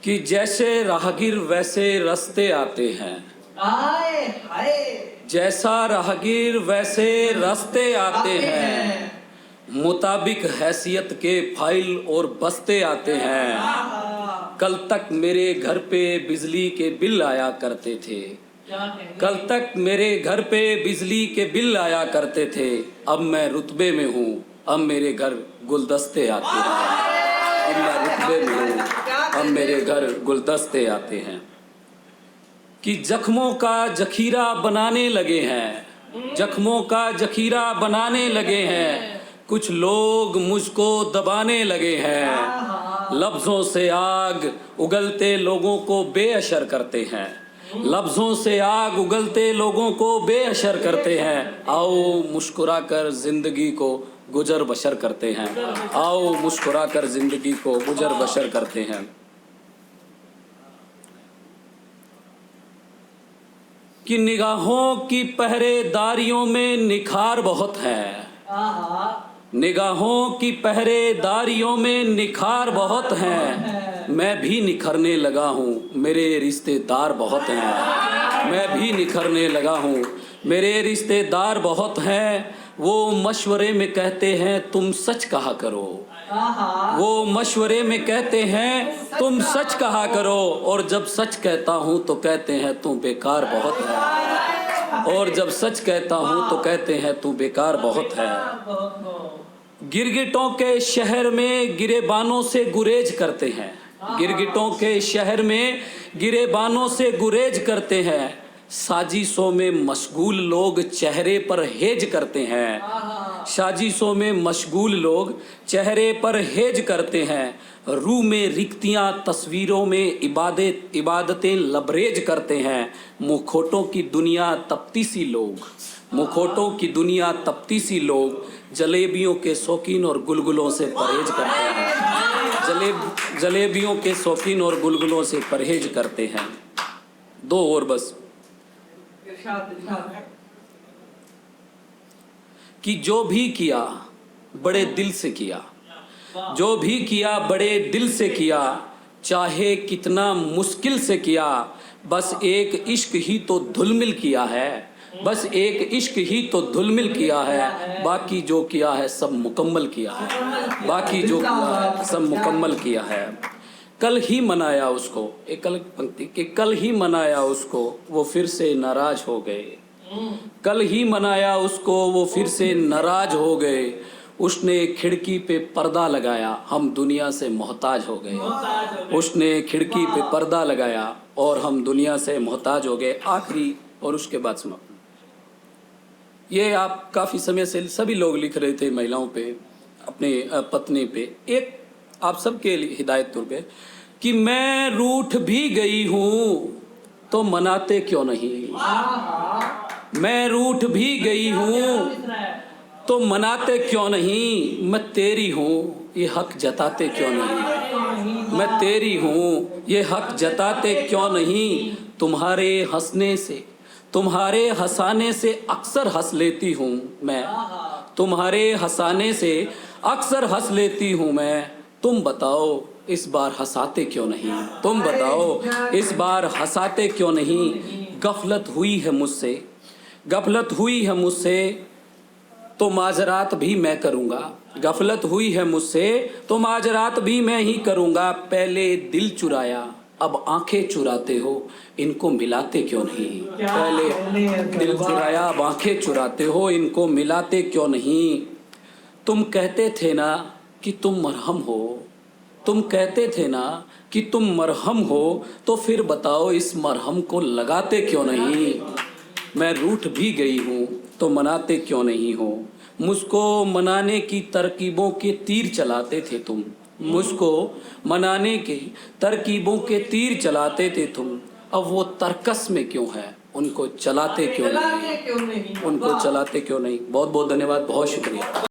कि जैसे राहगीर वैसे रास्ते आते हैं। आए हाय। जैसा राहगीर वैसे रास्ते आते हैं, मुताबिक हैसियत के फाइल और बस्ते आते हैं। कल तक मेरे घर पे बिजली के बिल आया करते थे। कल तक मेरे घर पे बिजली के बिल आया करते थे। अब मैं रुतबे में हूँ, अब मेरे घर गुलदस्ते आते हैं। अब मैं रुतबे में हूँ, अब मेरे घर गुलदस्ते आते हैं। कि जख्मों का जखीरा बनाने लगे हैं, जख्मों का जखीरा बनाने लगे हैं। कुछ लोग मुझको दबाने लगे हैं। लफ्ज़ों से आग उगलते लोगों को बेअसर करते हैं। लफ्ज़ों से आग उगलते लोगों को बेअसर करते हैं। आओ मुस्कुरा कर ज़िंदगी को गुजर बसर करते हैं। आओ मुस्कुरा कर ज़िंदगी को गुजर बसर करते हैं। कि निगाहों की पहरेदारियों में निखार बहुत है। निगाहों की पहरेदारियों में निखार बहुत हैं। मैं भी निखरने लगा हूँ, मेरे रिश्तेदार बहुत हैं। मैं भी निखरने लगा हूँ, मेरे रिश्तेदार बहुत हैं। वो मशवरे में कहते हैं तुम सच कहा करो। वो मशवरे में कहते हैं तुम सच कहा करो। और जब सच कहता हूँ तो कहते हैं तू बेकार बहुत है। और जब सच कहता हूँ तो कहते हैं तू बेकार बहुत है। गिरगिटों के शहर में गिरेबानों से गुरेज करते हैं। गिरगिटों के शहर में गिरेबानों से गुरेज करते हैं। साजिशों में मशगूल लोग चेहरे पर हेज करते हैं। साजिशों में मशगूल लोग चेहरे पर हेज करते हैं। रूह में रिक्तियाँ तस्वीरों में इबादतें लबरेज करते हैं। मुखौटों की दुनिया तपती सी लोग, मुखौटों की दुनिया तपती सी लोग जलेबियों के शौकीन और गुलगुलों से परहेज करते हैं। जलेबियों के शौकीन और गुलगुलों से परहेज करते हैं। दो और बस। कि जो भी किया बड़े दिल से किया, जो भी किया बड़े दिल से किया। चाहे कितना मुश्किल से किया, बस एक इश्क ही तो धुलमिल किया है। बस एक इश्क ही तो धुलमिल किया है। बाकी जो किया है सब मुकम्मल किया है। बाकी जो किया है सब मुकम्मल किया है। कल ही मनाया उसको, एक अलग पंक्ति के कल ही मनाया उसको, वो फिर से नाराज हो गए। कल ही मनाया उसको, वो फिर से नाराज हो गए। उसने खिड़की पे पर्दा लगाया, हम दुनिया से मोहताज हो गए। उसने खिड़की पे पर्दा लगाया और हम दुनिया से मोहताज हो गए। आखिरी और उसके बाद समाप्त। ये आप काफ़ी समय से सभी लोग लिख रहे थे महिलाओं पे, अपने पत्नी पे। एक आप सबके लिए हिदायत तौर पे कि मैं रूठ भी गई हूँ तो मनाते क्यों नहीं। मैं रूठ भी गई हूँ तो मनाते क्यों नहीं। मैं तेरी हूँ ये हक जताते क्यों नहीं। मैं तेरी हूँ ये हक जताते क्यों नहीं। तुम्हारे हंसने से, तुम्हारे हंसाने से अक्सर हंस लेती हूँ मैं। तुम्हारे हंसाने से अक्सर हंस लेती हूँ मैं। तुम बताओ इस बार हंसाते क्यों नहीं। तुम बताओ इस बार हंसाते क्यों नहीं। गफलत हुई है मुझसे, गफलत हुई है मुझसे तो माजरात भी मैं करूँगा। गफलत हुई है मुझसे तो माजरात भी मैं ही करूँगा। पहले दिल चुराया अब आंखें चुराते हो, इनको मिलाते क्यों नहीं। पहले दिल चुराया अब आंखें चुराते हो, इनको मिलाते क्यों नहीं। तुम कहते थे ना कि तुम मरहम हो, तुम कहते थे ना कि तुम मरहम हो, तो फिर बताओ इस मरहम को लगाते क्यों नहीं। मैं रूठ भी गई हूँ तो मनाते क्यों नहीं हो। मुझको मनाने की तरकीबों के तीर चलाते थे तुम। मुझको मनाने के तरकीबों के तीर चलाते थे तुम। अब वो तरकस में क्यों है, उनको चलाते क्यों नहीं। उनको चलाते क्यों नहीं। बहुत बहुत धन्यवाद, बहुत शुक्रिया।